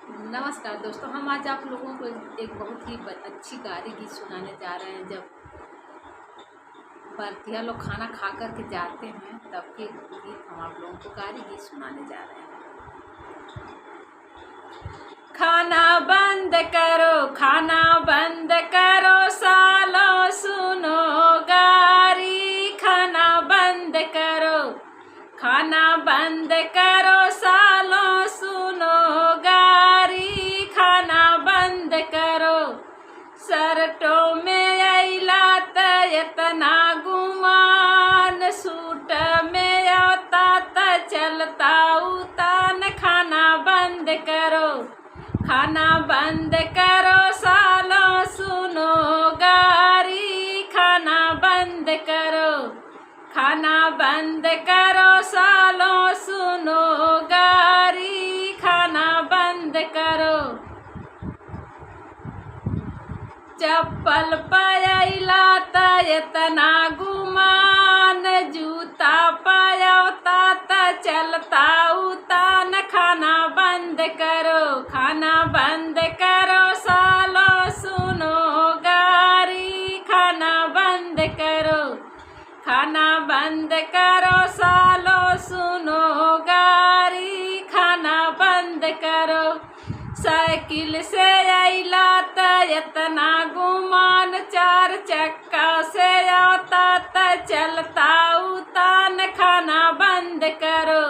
नमस्कार दोस्तों, हम आज आप लोगों को एक बहुत ही अच्छी गारी गीत सुनाने जा रहे हैं। जब भारतीय लोग खाना खा कर के जाते हैं तब के गीत हम आप लोगों को गारी गीत सुनाने जा रहे हैं। खाना बंद करो, खाना बंद करो, सालों सुनो गारी। खाना बंद करो, खाना बंद करो, सालों सुनो गारी। खाना बंद करो, शर्टों में अइला त इतना गुमान, सूट में आता त चलता उतान। खाना बंद करो, खाना बंद करो, सालों सुनो गारी। खाना बंद करो, खाना बंद करो, सालों सुनो गारी। खाना बंद करो, चप्पल पायला त इतना गुमान, जूता पायता त चलता उतान। खाना बंद करो, खाना बंद करो, सालों सुनो गारी। खाना बंद करो, खाना बंद करो, सालों सुनो गारी। खाना बंद करो, साइकिल से अइला त इतना गुमान, चार चक्का से आता त चलता उतान। खाना बंद करो,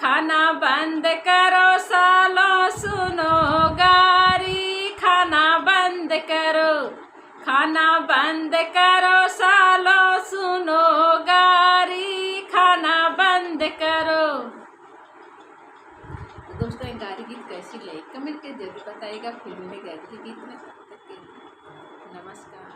खाना बंद करो, सालों सुनो गारी। खाना बंद करो, खाना बंद करो, सालों सुनो गारी। खाना बंद करो। तो दोस्तों, ये गारी गीत कैसी लगी कमेंट के जरूर बताइएगा। फिल्म में गारी गीत में। नमस्कार।